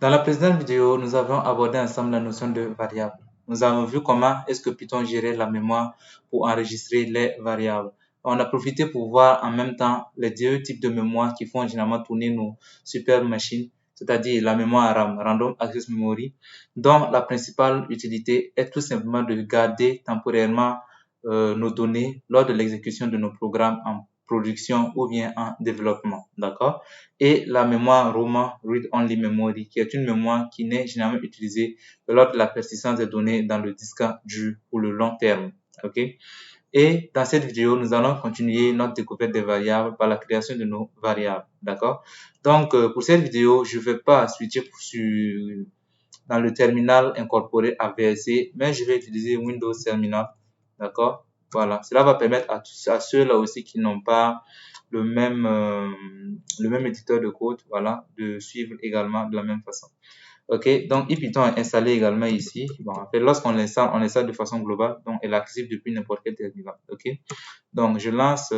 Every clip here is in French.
Dans la précédente vidéo, nous avons abordé ensemble la notion de variable. Nous avons vu comment est-ce que Python gérait la mémoire pour enregistrer les variables. On a profité pour voir en même temps les deux types de mémoire qui font généralement tourner nos super machines, c'est-à-dire la mémoire RAM, Random Access Memory, dont la principale utilité est tout simplement de garder temporairement nos données lors de l'exécution de nos programmes en production ou bien en développement, d'accord? Et la mémoire ROM, Read Only Memory, qui est une mémoire qui n'est généralement utilisée que lors de la persistance des données dans le disque dur pour le long terme, ok? Et dans cette vidéo, nous allons continuer notre découverte des variables par la création de nos variables, d'accord? Donc, pour cette vidéo, je ne vais pas switcher dans le terminal incorporé à VLC, mais je vais utiliser Windows Terminal, d'accord? Voilà, cela va permettre à ceux-là aussi qui n'ont pas le même éditeur de code, voilà, de suivre également de la même façon. Ok, donc IPython est installé également ici. Bon, en fait, lorsqu'on l'installe, on l'installe de façon globale, donc elle est accessible depuis n'importe quel terminal. Ok, donc je lance,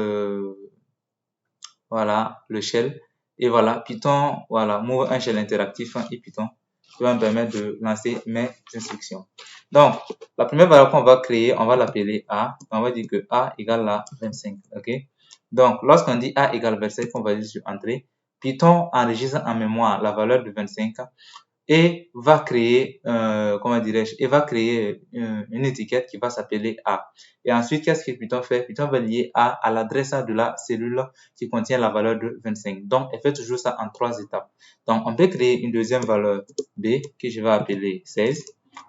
voilà, le shell et voilà, Python, voilà, move un shell interactif, IPython, qui va me permettre de lancer mes instructions. Donc, la première variable qu'on va créer, on va l'appeler A. On va dire que A égale à 25. Ok. Donc, lorsqu'on dit A égale 25, on va dire sur entrée. Python enregistre en mémoire la valeur de 25 et va créer, comment dirais-je, et va créer une étiquette qui va s'appeler A. Et ensuite, qu'est-ce que Python fait? Python va lier A à l'adresse de la cellule qui contient la valeur de 25. Donc, elle fait toujours ça en 3 étapes. Donc, on peut créer une deuxième valeur B que je vais appeler 16,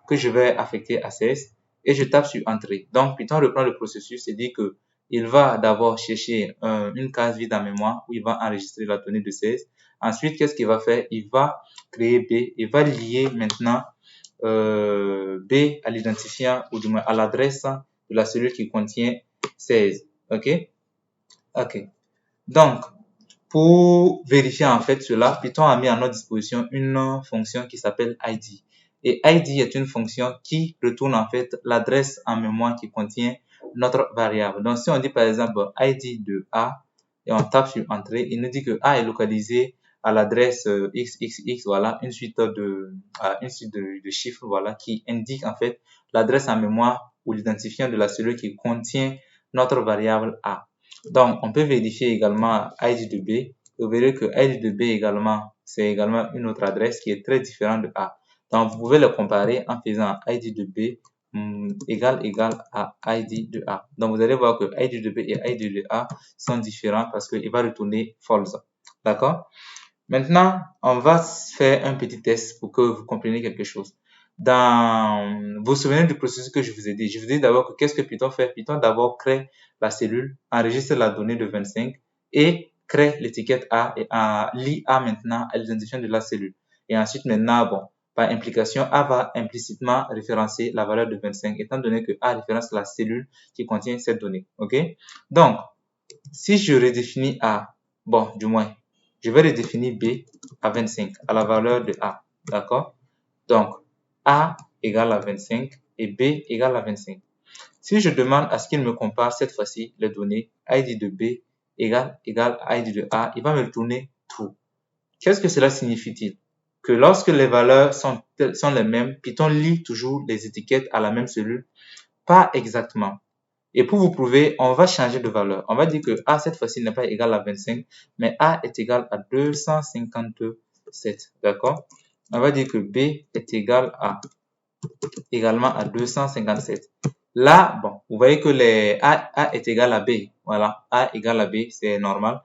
que je vais affecter à 16 et je tape sur Entrée. Donc, Python reprend le processus et dit que il va d'abord chercher une case vide en mémoire où il va enregistrer la donnée de 16. Ensuite, qu'est-ce qu'il va faire? Il va créer B et va lier maintenant B à l'identifiant ou du moins à l'adresse de la cellule qui contient 16. OK? OK. Donc, pour vérifier en fait cela, Python a mis à notre disposition une fonction qui s'appelle id. Et id est une fonction qui retourne en fait l'adresse en mémoire qui contient notre variable. Donc, si on dit par exemple id de A et on tape sur entrée, il nous dit que A est localisé à l'adresse xxx, voilà, une suite de chiffres, voilà, qui indique en fait l'adresse en mémoire ou l'identifiant de la cellule qui contient notre variable A. Donc, on peut vérifier également id de B. Vous verrez que id de B également, c'est également une autre adresse qui est très différente de A. Donc, vous pouvez le comparer en faisant id de B égal à id de A. Donc, vous allez voir que id de B et id de A sont différents parce qu'il va retourner false. D'accord? Maintenant, on va faire un petit test pour que vous compreniez quelque chose. Vous vous souvenez du processus que je vous ai dit. Je vous ai dit d'abord que qu'est-ce que Python fait? Python d'abord crée la cellule, enregistre la donnée de 25 et crée l'étiquette A et lie A maintenant à l'identifiant de la cellule. Et ensuite maintenant, bon, par implication, A va implicitement référencer la valeur de 25 étant donné que A référence la cellule qui contient cette donnée. OK? Donc, si je redéfinis A, bon, du moins, je vais redéfinir B à 25, à la valeur de A. D'accord? Donc, A égale à 25 et B égale à 25. Si je demande à ce qu'il me compare cette fois-ci les données id de B égale id de A, il va me retourner true. Qu'est-ce que cela signifie-t-il? Que lorsque les valeurs sont les mêmes, Python lit toujours les étiquettes à la même cellule? Pas exactement. Et pour vous prouver, on va changer de valeur. On va dire que A cette fois-ci n'est pas égal à 25, mais A est égal à 257. D'accord? On va dire que B est égal à également à 257. Là, bon, vous voyez que A est égal à B. Voilà, A égale à B, c'est normal.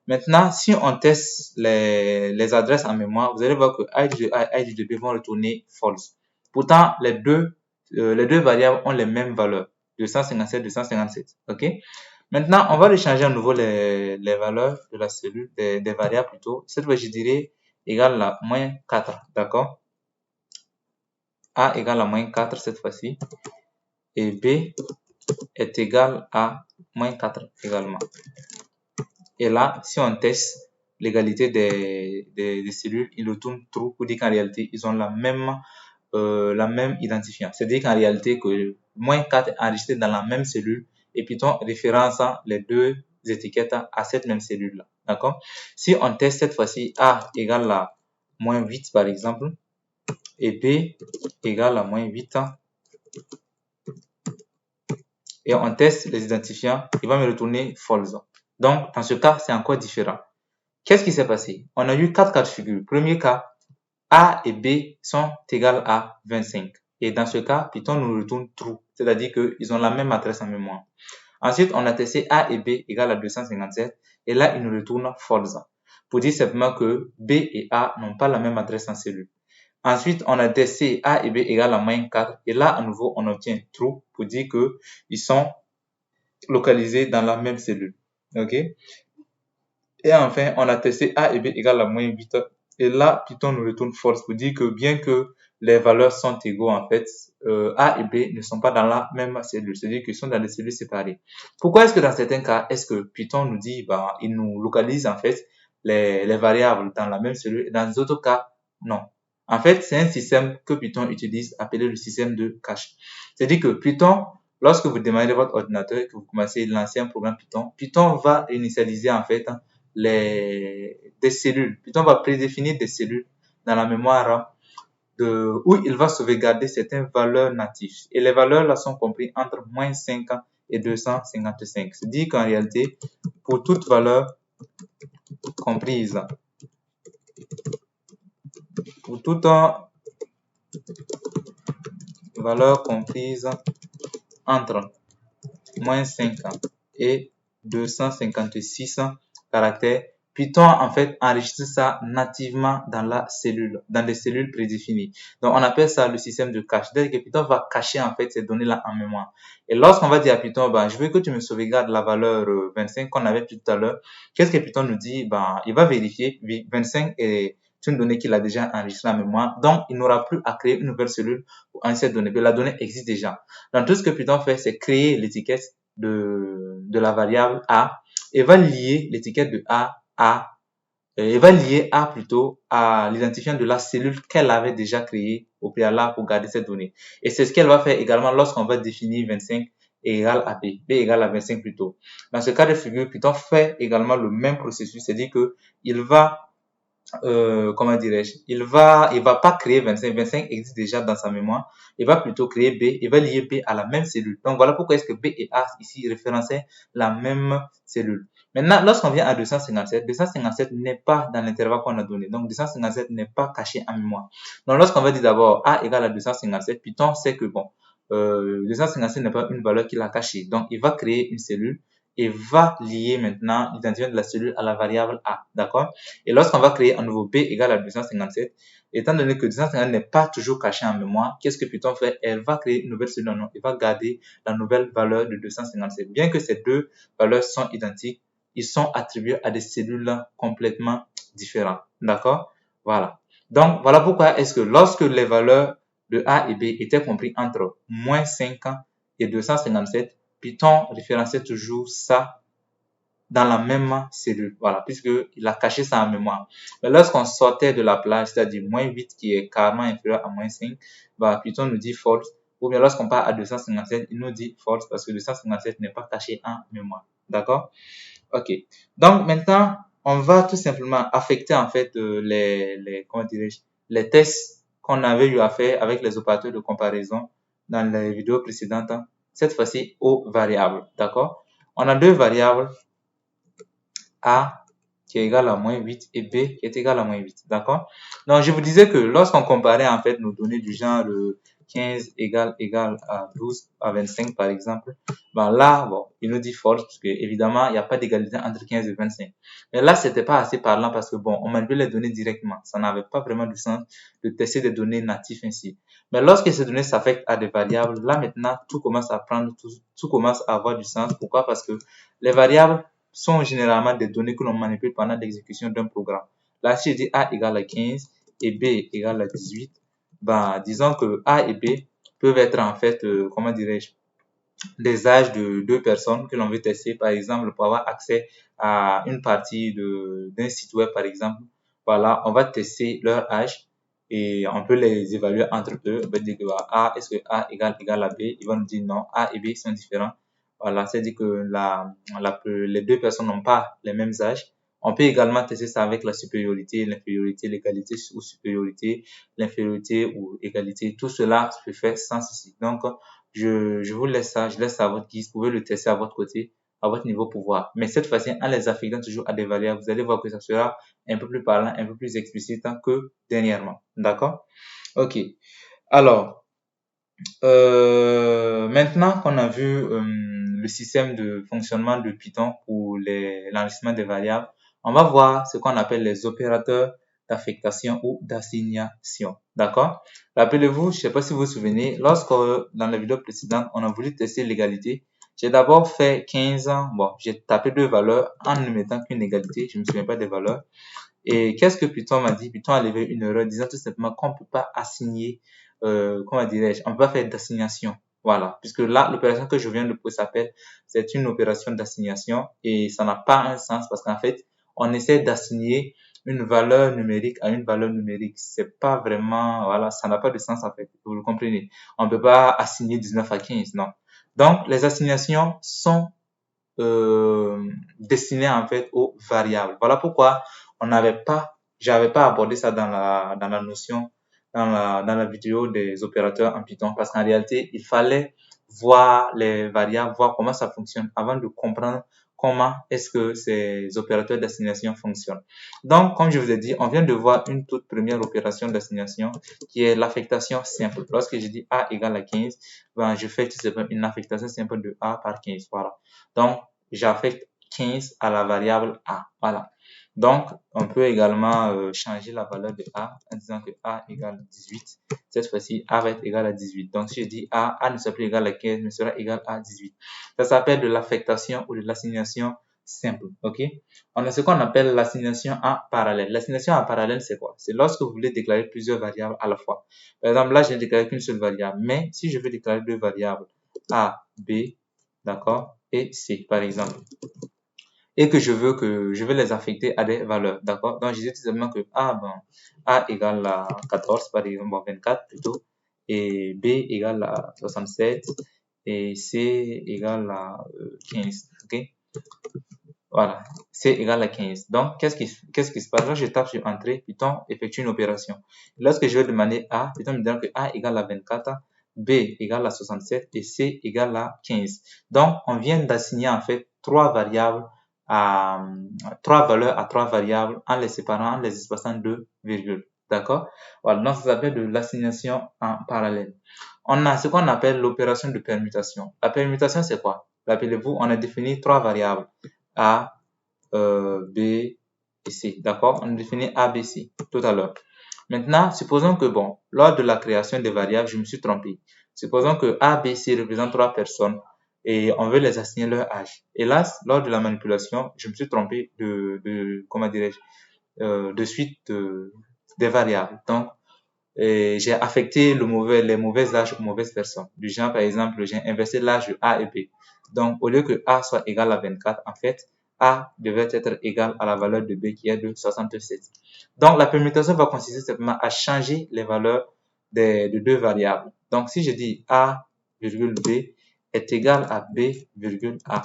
Maintenant, si on teste les adresses en mémoire, vous allez voir que id de A et id de B vont retourner false. Pourtant, les deux variables ont les mêmes valeurs. 257, 257. OK? Maintenant, on va changer à nouveau les valeurs de la cellule, des variables plutôt. Cette fois, je dirais égal à moins 4. D'accord? A égale à moins 4 cette fois-ci. Et B est égal à moins 4 également. Et là, si on teste l'égalité des cellules, il retourne true pour dire qu'en réalité, ils ont la même identifiant. C'est-à-dire qu'en réalité, que moins 4 est enregistré dans la même cellule et Python référence les deux étiquettes à cette même cellule-là. D'accord? Si on teste cette fois-ci A égale à moins 8 par exemple, et B égale à moins 8, et on teste les identifiants, il va me retourner false. Donc, dans ce cas, c'est encore différent. Qu'est-ce qui s'est passé? On a eu 4 cas de figure. Premier cas, A et B sont égales à 25. Et dans ce cas, Python nous retourne true, c'est-à-dire qu'ils ont la même adresse en mémoire. Ensuite, on a testé A et B égale à 257, et là, il nous retourne false, pour dire simplement que B et A n'ont pas la même adresse en cellule. Ensuite, on a testé A et B égale à moins 4, et là, à nouveau, on obtient true, pour dire qu'ils sont localisés dans la même cellule. OK? Et enfin, on a testé A et B égale à moins 8. Et là, Python nous retourne false pour dire que bien que les valeurs sont égaux, en fait, A et B ne sont pas dans la même cellule. C'est-à-dire qu'ils sont dans des cellules séparées. Pourquoi est-ce que dans certains cas, est-ce que Python nous dit, il nous localise, en fait, les variables dans la même cellule, et dans d'autres cas, non. En fait, c'est un système que Python utilise appelé le système de cache. C'est-à-dire que Python, lorsque vous démarrez votre ordinateur et que vous commencez à lancer un programme Python, Python va initialiser, en fait, des cellules. Python va prédéfinir des cellules dans la mémoire où il va sauvegarder certaines valeurs natives. Et les valeurs là sont comprises entre moins 5 et 255. C'est-à-dire qu'en réalité, pour toute valeur comprise, pour toute valeur comprise entre moins 5 et 256 caractères, Python, en fait, enregistre ça nativement dans la cellule, dans des cellules prédéfinies. Donc, on appelle ça le système de cache. C'est-à-dire que Python va cacher, en fait, ces données-là en mémoire. Et lorsqu'on va dire à Python, je veux que tu me sauvegardes la valeur 25 qu'on avait tout à l'heure, qu'est-ce que Python nous dit? Il va vérifier, 25 est une donnée qu'il a déjà enregistrée en mémoire. Donc, il n'aura plus à créer une nouvelle cellule pour cette donnée. Mais la donnée existe déjà. Donc, tout ce que Python fait, c'est créer l'étiquette de la variable A et va lier l'étiquette de A et va lier A plutôt à l'identifiant de la cellule qu'elle avait déjà créée au préalable pour garder cette donnée. Et c'est ce qu'elle va faire également lorsqu'on va définir 25 égale à B, B égale à 25 plutôt. Dans ce cas de figure, Python fait également le même processus, c'est-à-dire que il va comment dirais-je, il va pas créer 25. 25 existe déjà dans sa mémoire. Il va plutôt créer B. Il va lier B à la même cellule. Donc, voilà pourquoi est-ce que B et A, ici, référençaient la même cellule. Maintenant, lorsqu'on vient à 257, 257 n'est pas dans l'intervalle qu'on a donné. Donc, 257 n'est pas caché en mémoire. Donc, lorsqu'on va dire d'abord A égale à 257, Python sait que 257 n'est pas une valeur qu'il a cachée. Donc, il va créer une cellule et va lier maintenant l'identifiant de la cellule à la variable A. D'accord? Et lorsqu'on va créer un nouveau B égale à 257, étant donné que 257 n'est pas toujours caché en mémoire, qu'est-ce que Python fait? Elle va créer une nouvelle cellule en nom et va garder la nouvelle valeur de 257. Bien que ces deux valeurs sont identiques, ils sont attribués à des cellules complètement différentes. D'accord? Voilà. Donc, voilà pourquoi est-ce que lorsque les valeurs de A et B étaient comprises entre moins 5 et 257, Python référençait toujours ça dans la même cellule, voilà, puisqu'il a caché ça en mémoire. Mais lorsqu'on sortait de la plage, c'est-à-dire moins 8 qui est carrément inférieur à moins 5, Python nous dit false. Ou bien lorsqu'on part à 257, il nous dit false parce que 257 n'est pas caché en mémoire. D'accord? Ok. Donc maintenant, on va tout simplement affecter en fait comment dirais-je, les tests qu'on avait eu à faire avec les opérateurs de comparaison dans les vidéos précédentes, cette fois-ci aux variables. D'accord? On a deux variables, A qui est égal à moins 8 et B qui est égal à moins 8. D'accord? Donc, je vous disais que lorsqu'on comparait en fait nos données du genre 15 égale à 12 à 25 par exemple, là, il nous dit false parce que évidemment, il n'y a pas d'égalité entre 15 et 25. Mais là, c'était pas assez parlant parce que on manipule les données directement. Ça n'avait pas vraiment du sens de tester des données natives ainsi. Mais lorsque ces données s'affectent à des variables, là maintenant, tout commence à prendre, tout commence à avoir du sens. Pourquoi? Parce que les variables sont généralement des données que l'on manipule pendant l'exécution d'un programme. Là, si je dis A égale à 15 et B égale à 18, disons que A et B peuvent être en fait, comment dirais-je, des âges de deux personnes que l'on veut tester, par exemple, pour avoir accès à une partie d'un site web, par exemple. Voilà, on va tester leur âge et on peut les évaluer entre eux. On va dire que est-ce que A égale à B? Ils vont nous dire non, A et B sont différents. Voilà, c'est-à-dire que les deux personnes n'ont pas les mêmes âges. On peut également tester ça avec la supériorité, l'infériorité, l'égalité ou supériorité, l'infériorité ou égalité. Tout cela se fait sans souci. Donc, je vous laisse ça, je laisse ça à votre guise. Vous pouvez le tester à votre côté, à votre niveau pour voir. Mais cette fois-ci, en les affectant toujours à des variables, vous allez voir que ça sera un peu plus parlant, un peu plus explicite que dernièrement. D'accord? Ok. Alors, maintenant qu'on a vu le système de fonctionnement de Python pour l'enregistrement des variables, on va voir ce qu'on appelle les opérateurs d'affectation ou d'assignation. D'accord? Rappelez-vous, je ne sais pas si vous vous souvenez, lorsque dans la vidéo précédente, on a voulu tester l'égalité, j'ai d'abord fait 15 ans, bon, j'ai tapé deux valeurs en ne mettant qu'une égalité, je ne me souviens pas des valeurs. Et qu'est-ce que Python m'a dit? Python a levé une erreur disant tout simplement qu'on ne peut pas assigner, comment dirais-je, on ne peut pas faire d'assignation. Voilà, puisque là, l'opération que je viens de poser s'appelle, c'est une opération d'assignation et ça n'a pas un sens parce qu'en fait, on essaie d'assigner une valeur numérique à une valeur numérique. C'est pas vraiment, voilà, ça n'a pas de sens en fait, vous le comprenez. On ne peut pas assigner 19 à 15, non. Donc, les assignations sont destinées en fait aux variables. Voilà pourquoi j'avais pas abordé ça dans la notion, dans la vidéo des opérateurs en Python, parce qu'en réalité, il fallait voir les variables, voir comment ça fonctionne avant de comprendre comment est-ce que ces opérateurs d'assignation fonctionnent. Donc, comme je vous ai dit, on vient de voir une toute première opération d'assignation qui est l'affectation simple. Lorsque je dis A égale à 15, ben, je fais tout simplement une affectation simple de A par 15. Voilà. Donc, j'affecte 15 à la variable A. Voilà. Donc, on peut également changer la valeur de A en disant que A égale 18. Cette fois-ci, A va être égal à 18. Donc, si je dis A ne sera plus égal à 15, mais sera égal à 18. Ça s'appelle de l'affectation ou de l'assignation simple. OK? On a ce qu'on appelle l'assignation en parallèle. L'assignation en parallèle, c'est quoi? C'est lorsque vous voulez déclarer plusieurs variables à la fois. Par exemple, là, je n'ai déclaré qu'une seule variable. Mais si je veux déclarer deux variables, A, B, d'accord, et C, par exemple, et que je veux les affecter à des valeurs, d'accord? Donc, je dis tout simplement que A égale à 14, par exemple, bon, 24 plutôt, et B égale à 67, et C égale à 15, ok? Voilà, C égale à 15. Donc, qu'est-ce qui se passe? Là, je tape sur Entrée, Python effectue une opération. Lorsque je vais demander A, Python me dit que A égale à 24, B égale à 67 et C égale à 15. Donc, on vient d'assigner en fait trois valeurs à trois variables en les séparant, en les espaçant de virgule. D'accord? Voilà, donc ça s'appelle de l'assignation en parallèle. On a ce qu'on appelle l'opération de permutation. La permutation, c'est quoi? Rappelez-vous, on a défini trois variables. A, B et C. D'accord? On a défini A, B, C tout à l'heure. Maintenant, supposons que, bon, lors de la création des variables, je me suis trompé. Supposons que A, B, C représentent trois personnes et on veut les assigner leur âge. Hélas, lors de la manipulation, je me suis trompé comment dirais-je, de suite des variables. Donc, j'ai affecté les mauvais âges aux mauvaises personnes. Du genre, par exemple, j'ai inversé l'âge de A et B. Donc, au lieu que A soit égal à 24, en fait, A devait être égal à la valeur de B qui est de 67. Donc, la permutation va consister simplement à changer les valeurs de deux variables. Donc, si je dis A, virgule B est égal à B, virgule A.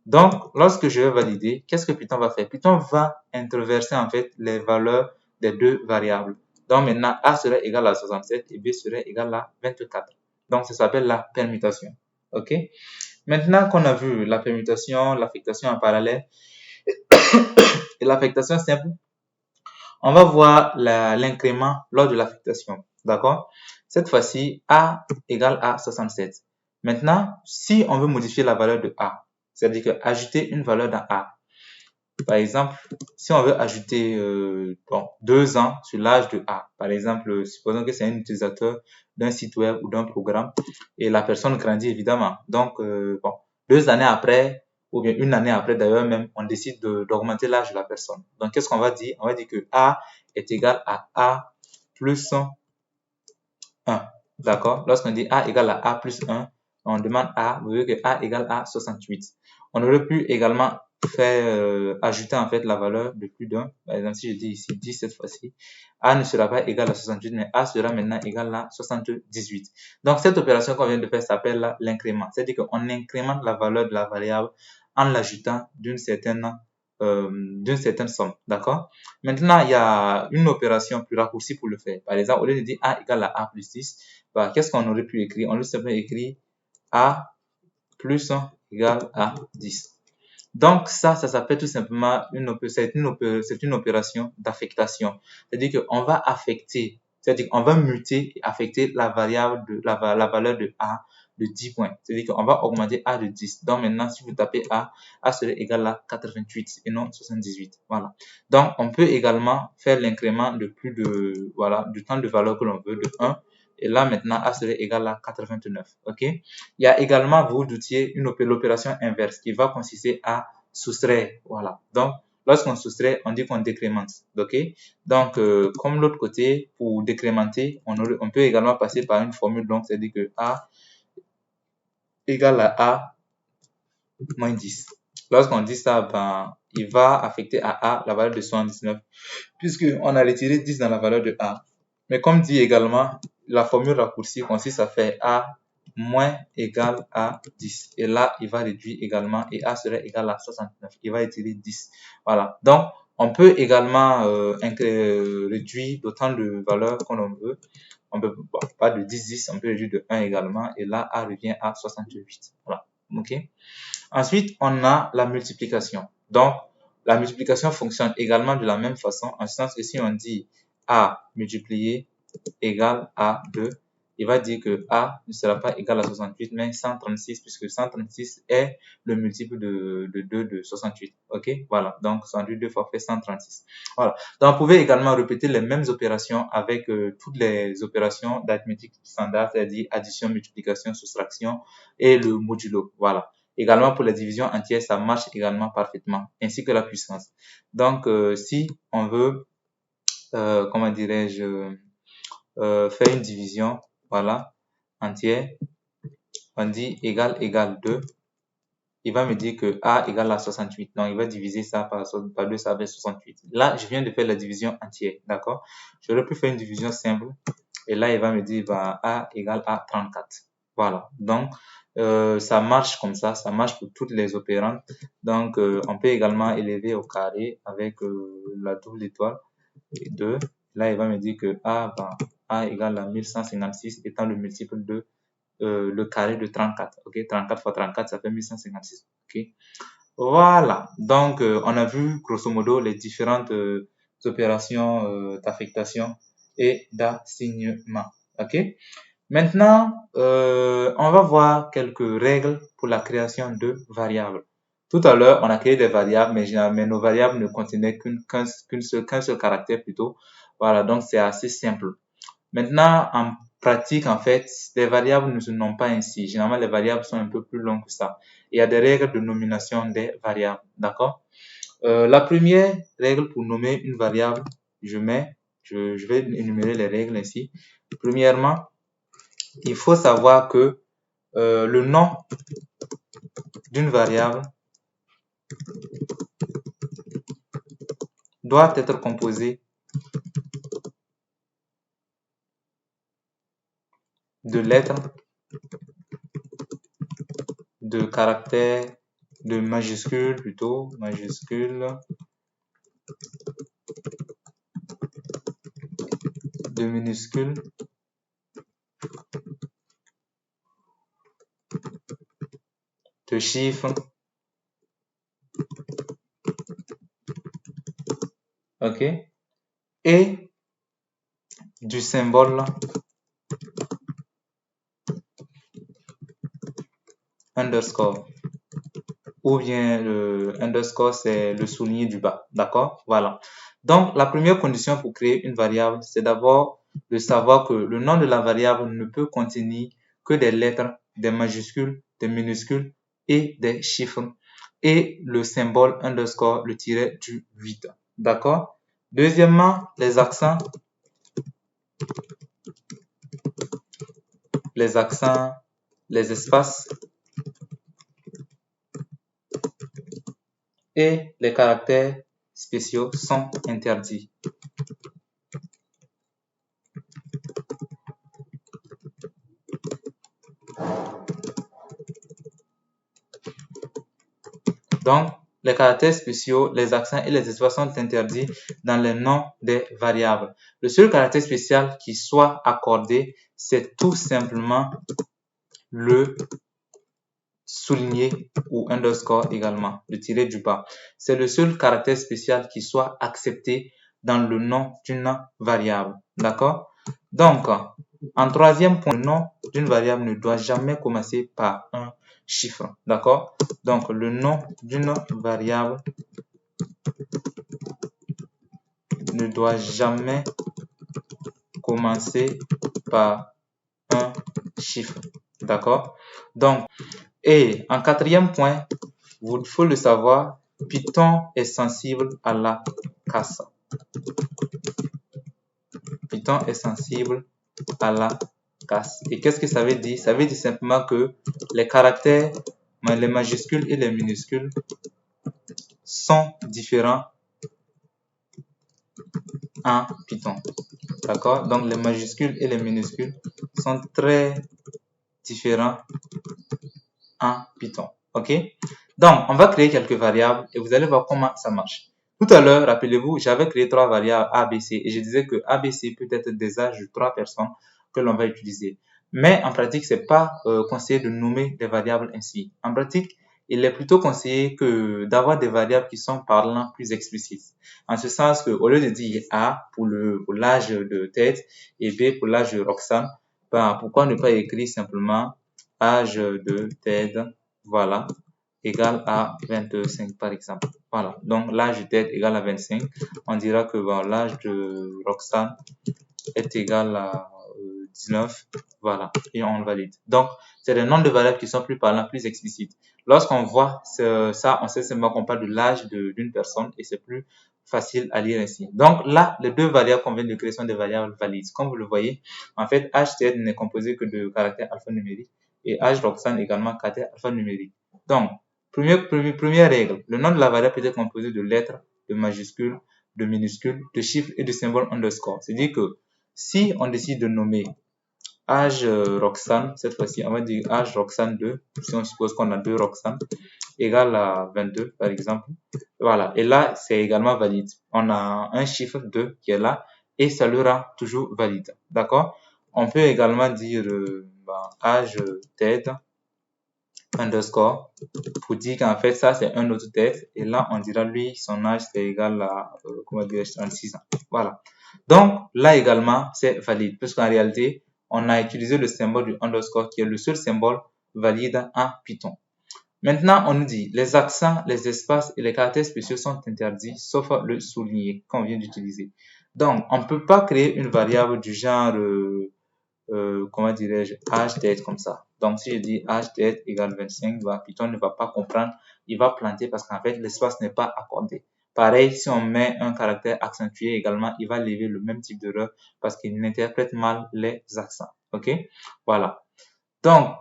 Donc, lorsque je vais valider, qu'est-ce que Python va faire? Python va interverser en fait les valeurs des deux variables. Donc, maintenant, A serait égal à 67 et B serait égal à 24. Donc, ça s'appelle la permutation. OK? Maintenant qu'on a vu la permutation, l'affectation en parallèle et l'affectation simple, on va voir l'incrément lors de l'affectation. D'accord? Cette fois-ci, A égale à 67. Maintenant, si on veut modifier la valeur de A, c'est-à-dire que ajouter une valeur dans A. Par exemple, si on veut ajouter 2 ans sur l'âge de A, par exemple, supposons que c'est un utilisateur d'un site web ou d'un programme et la personne grandit évidemment. Donc, 2 années après, ou bien une année après d'ailleurs même, on décide d'augmenter l'âge de la personne. Donc, qu'est-ce qu'on va dire? On va dire que A est égal à A plus 1. D'accord? Lorsqu'on dit A égale à A plus 1, on demande A, vous voyez que A égale à 68. On aurait pu également faire ajouter en fait la valeur de plus d'un. Par exemple, si je dis ici 10 cette fois-ci, A ne sera pas égal à 68, mais A sera maintenant égal à 78. Donc, cette opération qu'on vient de faire s'appelle l'incrément. C'est-à-dire qu'on incrémente la valeur de la variable en l'ajoutant d'une certaine d'une certaine somme, d'accord? Maintenant, il y a une opération plus raccourcie pour le faire. Par exemple, au lieu de dire A égale à A plus 10, bah, qu'est-ce qu'on aurait pu écrire? On aurait simplement écrit A plus 1 égale à 10. Donc, ça s'appelle tout simplement c'est une opération d'affectation. C'est-à-dire qu'on va affecter, c'est-à-dire qu'on va muter et affecter la variable la valeur de A de 10 points. C'est-à-dire qu'on va augmenter A de 10. Donc, maintenant, si vous tapez A serait égal à 88 et non 78. Voilà. Donc, on peut également faire l'incrément de du temps de valeur que l'on veut, de 1. Et là, maintenant, A serait égal à 89. OK? Il y a également, vous doutiez, l'opération inverse qui va consister à soustraire. Voilà. Donc, lorsqu'on soustrait, on dit qu'on décrémente. OK? Donc, comme l'autre côté, pour décrémenter, on peut également passer par une formule. Donc, c'est-à-dire que A égale à A moins 10. Lorsqu'on dit ça, ben, il va affecter à A la valeur de 79, puisqu'on a retiré 10 dans la valeur de A. Mais comme dit également, la formule raccourcie consiste à faire A moins égal à 10. Et là, il va réduire également et A serait égal à 69. Il va retirer 10. Voilà. Donc, on peut également réduire d'autant de valeurs qu'on veut. On peut pas de 10, on peut réduire de 1 également. Et là, A revient à 68. Voilà. OK? Ensuite, on a la multiplication. Donc, la multiplication fonctionne également de la même façon, en ce sens que si on dit A multiplié égale à 2, il va dire que A ne sera pas égal à 68, mais 136, puisque 136 est le multiple de 2 de 68. OK? Voilà. Donc, 108 2 fois fait 136. Voilà. Donc, vous pouvez également répéter les mêmes opérations avec toutes les opérations d'arithmétique standard, c'est-à-dire addition, multiplication, soustraction et le modulo. Voilà. Également pour les divisions entières, ça marche également parfaitement, ainsi que la puissance. Donc, si on veut, comment dirais-je, faire une division, voilà, entière, on dit égal 2. Il va me dire que A égale à 68. Donc, il va diviser ça par 2, ça fait 68. Là, je viens de faire la division entière, d'accord? J'aurais pu faire une division simple. Et là, il va me dire, bah, A égale à 34. Voilà. Donc, ça marche comme ça marche pour toutes les opérandes. Donc, on peut également élever au carré avec la double étoile et 2. Là, il va me dire que A égale à 1156 étant le multiple de le carré de 34. OK? 34 fois 34, ça fait 1156. OK? Voilà. Donc, on a vu grosso modo les différentes opérations d'affectation et d'assignement. OK? Maintenant, on va voir quelques règles pour la création de variables. Tout à l'heure, on a créé des variables, mais nos variables ne contenaient qu'un seul caractère plutôt. Voilà, donc c'est assez simple. Maintenant, en pratique, en fait, les variables ne se nomment pas ainsi. Généralement, les variables sont un peu plus longues que ça. Il y a des règles de nomination des variables, d'accord? La première règle pour nommer une variable, je vais énumérer les règles ainsi. Premièrement, il faut savoir que le nom d'une variable doit être composé de lettres, de caractères, de majuscules plutôt, majuscules, de minuscules, de chiffres, ok, et du symbole underscore, ou bien le underscore c'est le souligné du bas, d'accord? Voilà. Donc la première condition pour créer une variable, c'est d'abord de savoir que le nom de la variable ne peut contenir que des lettres, des majuscules, des minuscules et des chiffres, et le symbole underscore, le tiret du 8, d'accord? Deuxièmement, les accents, les espaces et les caractères spéciaux sont interdits. Donc, les caractères spéciaux, les accents et les espaces sont interdits dans les noms des variables. Le seul caractère spécial qui soit accordé, c'est tout simplement le souligné ou underscore également, le tiré du bas. C'est le seul caractère spécial qui soit accepté dans le nom d'une variable. D'accord? Donc, en troisième point, le nom d'une variable ne doit jamais commencer par un chiffre. D'accord? Donc, le nom d'une variable ne doit jamais commencer par un chiffre. D'accord? Donc, et en quatrième point, il faut le savoir, Python est sensible à la casse. Python est sensible à la casse. Et qu'est-ce que ça veut dire? Ça veut dire simplement que les caractères, les majuscules et les minuscules sont différents en Python. D'accord? Donc, les majuscules et les minuscules sont très différents en Python. OK? Donc, on va créer quelques variables et vous allez voir comment ça marche. Tout à l'heure, rappelez-vous, j'avais créé 3 variables A, B, C et je disais que A, B, C peut être des âges de 3 personnes que l'on va utiliser. Mais en pratique, c'est pas conseillé de nommer des variables ainsi. En pratique, il est plutôt conseillé que d'avoir des variables qui sont parlant plus explicites. En ce sens que, au lieu de dire A pour l'âge de Ted et B pour l'âge de Roxane, ben, pourquoi ne pas écrire simplement âge de Ted, voilà, égale à 25 par exemple. Voilà, donc l'âge de Ted égale à 25. On dira que bon, l'âge de Roxane est égal à 19. Voilà, et on valide. Donc, c'est des noms de variables qui sont plus parlants, plus explicites. Lorsqu'on voit ça, on sait simplement qu'on parle de l'âge d'une personne et c'est plus facile à lire ainsi. Donc là, les deux variables qu'on vient de créer sont des variables valides. Comme vous le voyez, en fait, htl n'est composé que de caractères alphanumériques et hroxane également caractère alphanumérique. Donc, première règle, le nom de la variable peut être composé de lettres, de majuscules, de minuscules, de chiffres et de symboles underscore. C'est-à-dire que si on décide de nommer âge Roxane, cette fois-ci, on va dire âge Roxane 2, si on suppose qu'on a 2 Roxane, égale à 22 par exemple. Voilà, et là, c'est également valide. On a un chiffre 2 qui est là et ça le rend toujours valide. D'accord? On peut également dire âge Ted underscore pour dire qu'en fait, ça, c'est un autre Ted. Et là, on dira lui, son âge, c'est égal à, comment dire, 36 ans. Voilà. Donc, là également, c'est valide, puisqu'en réalité, on a utilisé le symbole du underscore qui est le seul symbole valide en Python. Maintenant, on nous dit les accents, les espaces et les caractères spéciaux sont interdits, sauf le souligné qu'on vient d'utiliser. Donc, on ne peut pas créer une variable du genre, comment dirais-je, htête comme ça. Donc, si je dis htête égale 25, Python ne va pas comprendre, il va planter parce qu'en fait, l'espace n'est pas accordé. Pareil, si on met un caractère accentué également, il va lever le même type d'erreur parce qu'il interprète mal les accents. OK? Voilà. Donc,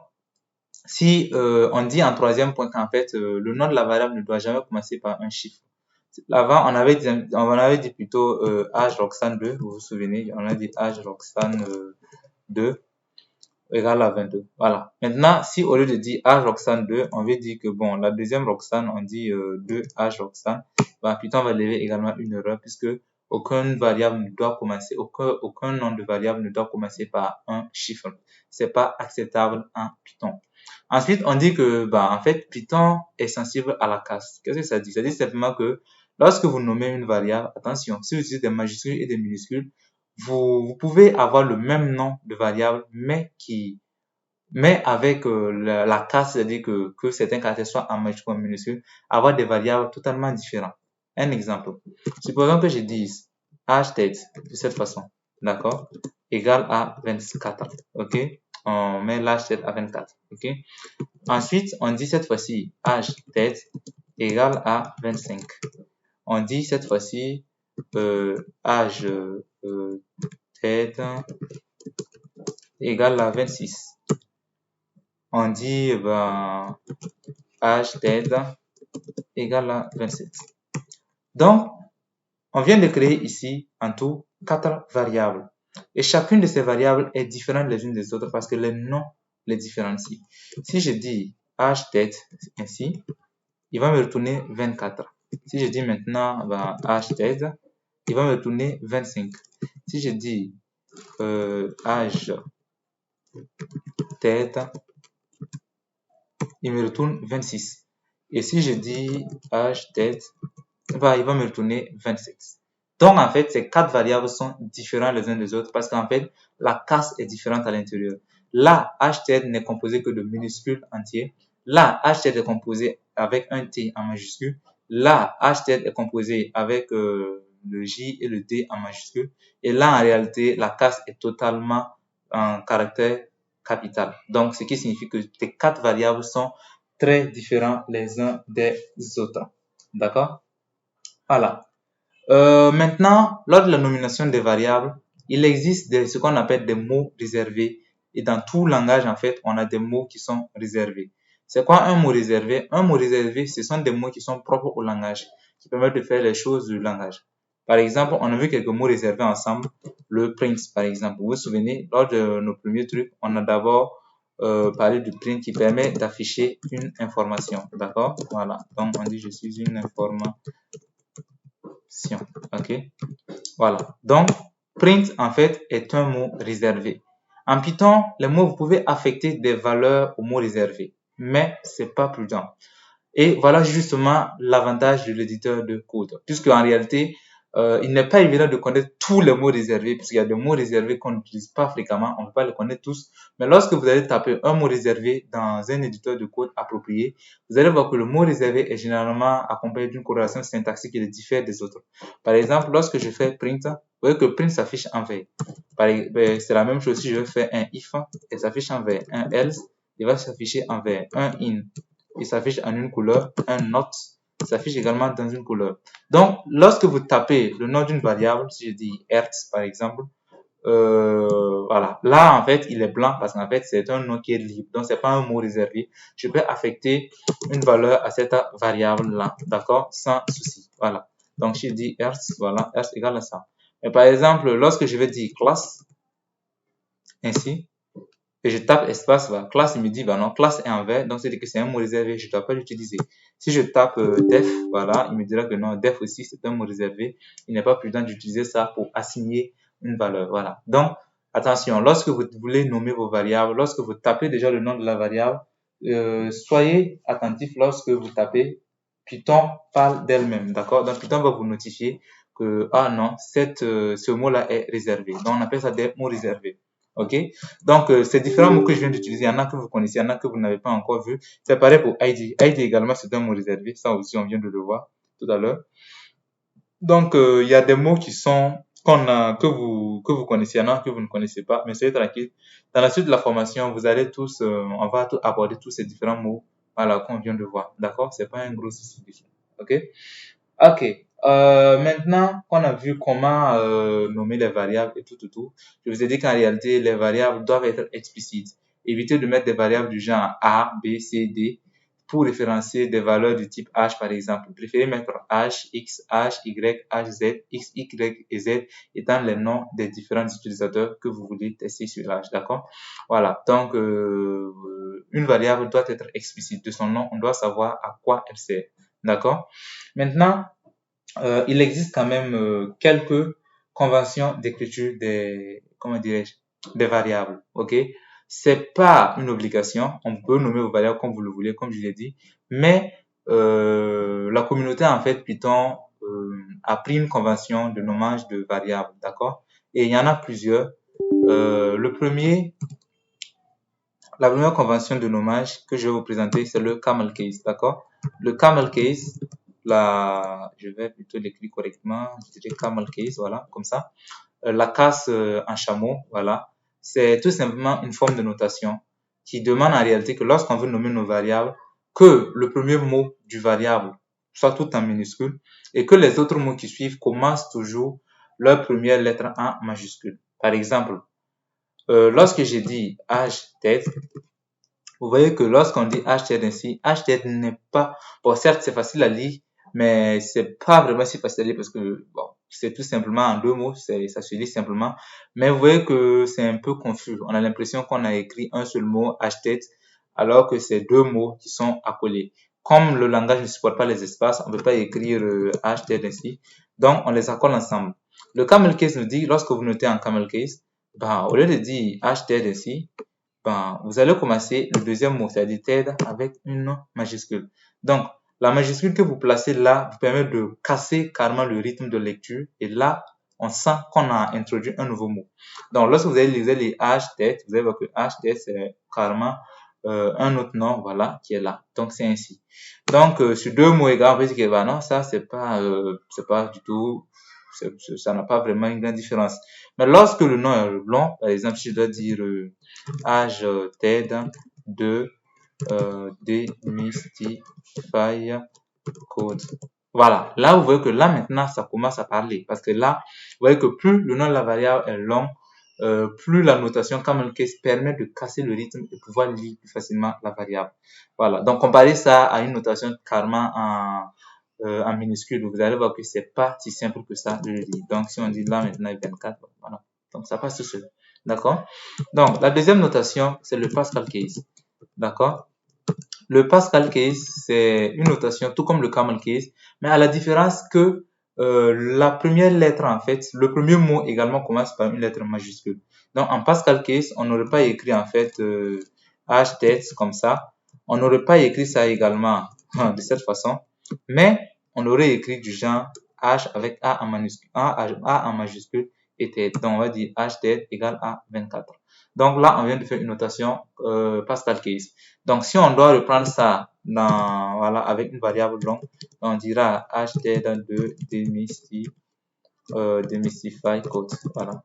si on dit en troisième point qu'en fait, le nom de la variable ne doit jamais commencer par un chiffre. Avant, on avait dit plutôt âge Roxane 2, vous vous souvenez, on a dit âge Roxane 2 égale à 22. Voilà. Maintenant, si au lieu de dire âge Roxane 2, on veut dire que bon, la deuxième Roxane, on dit 2 âge Roxane, Python va lever également une erreur puisque aucune variable ne doit commencer, aucun nom de variable ne doit commencer par un chiffre. C'est pas acceptable en Python. Ensuite, on dit que, en fait, Python est sensible à la casse. Qu'est-ce que ça dit? Ça dit simplement que lorsque vous nommez une variable, attention, si vous utilisez des majuscules et des minuscules, vous pouvez avoir le même nom de variable, mais avec la casse, c'est-à-dire que certains caractères soient en majuscule ou en minuscule, avoir des variables totalement différentes. Un exemple. Supposons que je dise htête de cette façon, d'accord, égale à 24, ok? On met l'htête à 24, ok? Ensuite, on dit cette fois-ci htête égale à 25. On dit cette fois-ci âge tête égale à 26. On dit âge tête égale à 27. Donc, on vient de créer ici en tout 4 variables. Et chacune de ces variables est différente les unes des autres parce que les noms les différencient. Si je dis âge tête ainsi, il va me retourner 24. Si je dis maintenant âge tête, il va me retourner 25. Si je dis âge tête, il me retourne 26. Et si je dis âge tête, il va me retourner 27. Donc, en fait, ces quatre variables sont différentes les unes des autres parce qu'en fait, la casse est différente à l'intérieur. Là, âge tête n'est composé que de minuscules entiers. Là, âge tête est composé avec un T en majuscule. Là, âge tête est composé avec le J et le D en majuscule. Et là, en réalité, la casse est totalement en caractère capital. Donc, ce qui signifie que tes quatre variables sont très différents les uns des autres. D'accord? Voilà. Maintenant, lors de la nomination des variables, il existe ce qu'on appelle des mots réservés. Et dans tout langage, en fait, on a des mots qui sont réservés. C'est quoi un mot réservé? Un mot réservé, ce sont des mots qui sont propres au langage, qui permettent de faire les choses du langage. Par exemple, on a vu quelques mots réservés ensemble. Le print, par exemple. Vous vous souvenez, lors de nos premiers trucs, on a d'abord parlé du print qui permet d'afficher une information. D'accord? Voilà. Donc, on dit je suis une information. OK? Voilà. Donc, print, en fait, est un mot réservé. En Python, les mots, vous pouvez affecter des valeurs aux mots réservés, mais c'est pas prudent. Et voilà justement l'avantage de l'éditeur de code, puisque en réalité, il n'est pas évident de connaître tous les mots réservés, puisqu'il y a des mots réservés qu'on n'utilise pas fréquemment, on ne peut pas les connaître tous. Mais lorsque vous allez taper un mot réservé dans un éditeur de code approprié, vous allez voir que le mot réservé est généralement accompagné d'une corrélation syntaxique qui le diffère des autres. Par exemple, lorsque je fais print, vous voyez que print s'affiche en vert. C'est la même chose si je fais un if, il s'affiche en vert. Un else, il va s'afficher en vert. Un in, il s'affiche en une couleur. Un not s'affiche également dans une couleur. Donc, lorsque vous tapez le nom d'une variable, si je dis hertz par exemple, voilà. Là, en fait, il est blanc parce qu'en fait, c'est un nom qui est libre. Donc, c'est pas un mot réservé. Je peux affecter une valeur à cette variable-là. D'accord? Sans souci. Voilà. Donc, si je dis hertz, voilà, hertz égale à ça. Mais par exemple, lorsque je vais dire classe, ainsi, et je tape espace, classe, il me dit, non, classe est en vert, donc c'est que c'est un mot réservé, je ne dois pas l'utiliser. Si je tape def, voilà, il me dira que non, def aussi, c'est un mot réservé. Il n'est pas prudent d'utiliser ça pour assigner une valeur, voilà. Donc, attention, lorsque vous voulez nommer vos variables, lorsque vous tapez déjà le nom de la variable, soyez attentif lorsque vous tapez, Python parle d'elle-même, d'accord? Donc, Python va vous notifier que, ah non, ce mot-là est réservé. Donc, on appelle ça des mots réservés. OK? Donc, ces différents mots que je viens d'utiliser, il y en a que vous connaissez, il y en a que vous n'avez pas encore vu. C'est pareil pour ID. ID également, c'est un mot réservé. Ça aussi, on vient de le voir tout à l'heure. Donc, il y a des mots qui sont, que vous connaissez, il y en a que vous ne connaissez pas, mais soyez tranquille. Dans la suite de la formation, vous allez tous, on va aborder tous ces différents mots, voilà, qu'on vient de voir. D'accord? C'est pas un gros souci. OK? OK. Maintenant qu'on a vu comment nommer les variables et tout, je vous ai dit qu'en réalité, les variables doivent être explicites. Évitez de mettre des variables du genre A, B, C, D pour référencer des valeurs du type H, par exemple. Préférez mettre H, X, H, Y, H, Z, X, Y et Z étant les noms des différents utilisateurs que vous voulez tester sur l'H, d'accord? Voilà. Donc, une variable doit être explicite. De son nom, on doit savoir à quoi elle sert. D'accord? Maintenant, il existe quand même quelques conventions d'écriture des, comment dirais-je, des variables. OK? C'est pas une obligation. On peut nommer vos variables comme vous le voulez, comme je l'ai dit. Mais la communauté, en fait, Python a pris une convention de nommage de variables. D'accord? Et il y en a plusieurs. La première convention de nommage que je vais vous présenter, c'est le camel case, d'accord? Le camel case, je vais plutôt l'écrire correctement, je dirais camel case, voilà, comme ça. La casse en chameau, voilà. C'est tout simplement une forme de notation qui demande en réalité que lorsqu'on veut nommer nos variables, que le premier mot du variable soit tout en minuscule et que les autres mots qui suivent commencent toujours leur première lettre en majuscule. Par exemple, lorsque j'ai dit htest, vous voyez que lorsqu'on dit htest ainsi, htest n'est pas, bon certes c'est facile à lire, mais c'est pas vraiment si facile à lire parce que bon, c'est tout simplement en deux mots, ça se lit simplement, mais vous voyez que c'est un peu confus. On a l'impression qu'on a écrit un seul mot htest alors que c'est deux mots qui sont accolés. comme le langage ne supporte pas les espaces, on ne peut pas écrire htl ainsi. Donc, on les accorde ensemble. Le camel case nous dit, lorsque vous notez en camel case, ben, au lieu de dire htl ainsi, ben, vous allez commencer le deuxième mot, c'est-à-dire TED, avec une majuscule. Donc, la majuscule que vous placez là vous permet de casser carrément le rythme de lecture. Et là, on sent qu'on a introduit un nouveau mot. Donc, lorsque vous allez lire les H-tête, vous allez voir que H-tête, c'est carrément un autre nom, voilà, qui est là. Donc, c'est ainsi. Donc, sur deux mots égaux, on peut dire que bah, non, ça, c'est pas du tout, ça n'a pas vraiment une grande différence. Mais lorsque le nom est long, par exemple, si je dois dire H-tête de demystify code. Voilà, là vous voyez que là maintenant ça commence à parler parce que là vous voyez que plus le nom de la variable est long, plus la notation camel case permet de casser le rythme et pouvoir lire plus facilement la variable. Voilà, donc comparez ça à une notation carrément en minuscule, vous allez voir que c'est pas si simple que ça de le lire. Donc si on dit là maintenant 24, voilà, donc ça passe tout seul. D'accord. Donc la deuxième notation c'est le Pascal case. D'accord. Le Pascal case, c'est une notation tout comme le camel case, mais à la différence que la première lettre, en fait, le premier mot également commence par une lettre majuscule. Donc, en Pascal case, on n'aurait pas écrit, en fait, H-tête comme ça. On n'aurait pas écrit ça également de cette façon, mais on aurait écrit du genre H avec A en majuscule et tête. Donc, on va dire H-tête égale à 24. Donc là, on vient de faire une notation Pascal case. Donc, si on doit reprendre ça voilà, avec une variable longue, on dira htd demystify code, voilà,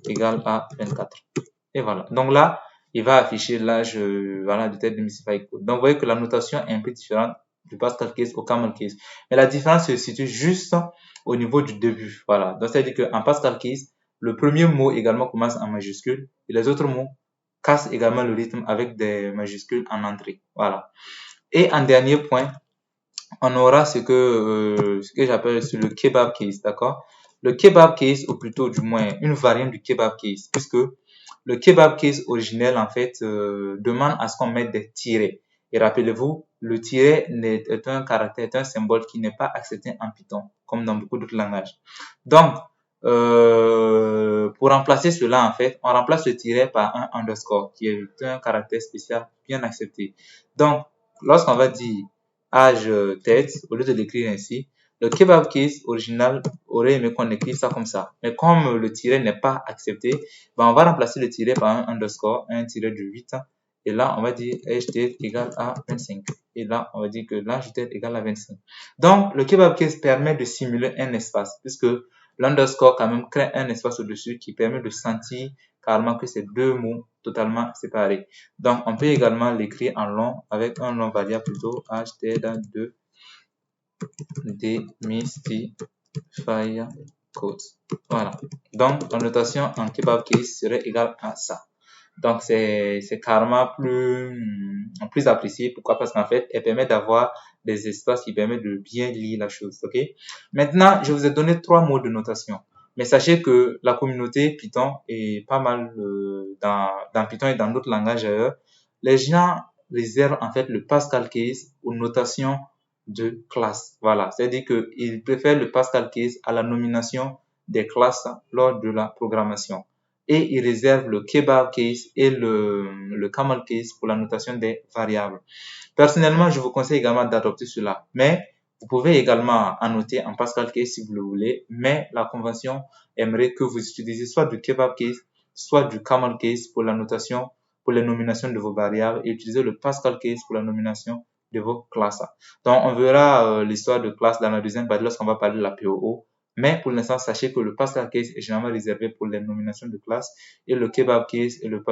égal à 24. Et voilà. Donc là, il va afficher l'âge, voilà, de tête demystify code. Donc, vous voyez que la notation est un peu différente du Pascal case au camel case. Mais la différence se situe juste au niveau du début. Voilà. Donc, c'est-à-dire qu'en Pascal case, le premier mot également commence en majuscule et les autres mots cassent également le rythme avec des majuscules en entrée. Voilà. Et en dernier point, on aura ce que j'appelle le kebab case, d'accord? Le kebab case, ou plutôt du moins une variante du kebab case, puisque le kebab case originel, en fait, demande à ce qu'on mette des tirets. Et rappelez-vous, le tiret est un caractère, est un symbole qui n'est pas accepté en Python, comme dans beaucoup d'autres langages. Donc, pour remplacer cela, en fait, on remplace le tiret par un underscore, qui est un caractère spécial bien accepté. Donc, lorsqu'on va dire âge tête, au lieu de l'écrire ainsi, le kebab case original aurait aimé qu'on écrive ça comme ça. Mais comme le tiret n'est pas accepté, ben on va remplacer le tiret par un underscore, un tiret de 8. Et là, on va dire âge tête égale à 25. Et là, on va dire que l'âge tête égale à 25. Donc, le kebab case permet de simuler un espace, puisque l'underscore quand même crée un espace au-dessus qui permet de sentir carrément que c'est deux mots totalement séparés. Donc, on peut également l'écrire en long avec un long variable plutôt htd2 demystify code. Voilà. Donc, la notation en kebab case serait égale à ça. Donc, c'est carrément plus apprécié. Pourquoi? Parce qu'en fait, elle permet d'avoir des espaces qui permettent de bien lire la chose. OK? Maintenant, je vous ai donné 3 mots de notation. Mais sachez que la communauté Python est pas mal dans Python et dans d'autres langages ailleurs. Les gens réservent en fait le Pascal case aux notations de classe. Voilà. C'est-à-dire qu'ils préfèrent le Pascal case à la nomination des classes lors de la programmation. Et ils réservent le kebab case et le camel case pour la notation des variables. Personnellement, je vous conseille également d'adopter cela. Mais vous pouvez également annoter en Pascal case si vous le voulez. Mais la convention aimerait que vous utilisiez soit du kebab case, soit du camel case pour la notation, pour les nominations de vos variables et utilisez le Pascal case pour la nomination de vos classes. Donc, on verra l'histoire de classe dans la deuxième partie lorsqu'on va parler de la POO. Mais pour l'instant, sachez que le Pascal case est généralement réservé pour les nominations de classe et le kebab case et le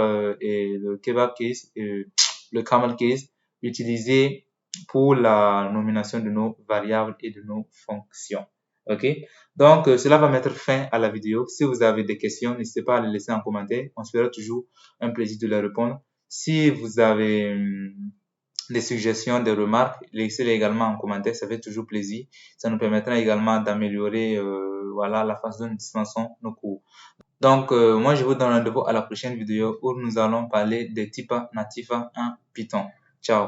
kebab case et le camel case utilisé pour la nomination de nos variables et de nos fonctions. OK? Donc, cela va mettre fin à la vidéo. Si vous avez des questions, n'hésitez pas à les laisser en commentaire. On se fera toujours un plaisir de les répondre. Si vous avez des suggestions, des remarques, laissez-les également en commentaire, ça fait toujours plaisir. Ça nous permettra également d'améliorer voilà, la façon dont nous dispensons nos cours. Donc, moi, je vous donne rendez-vous à la prochaine vidéo où nous allons parler des types natifs en Python. Ciao!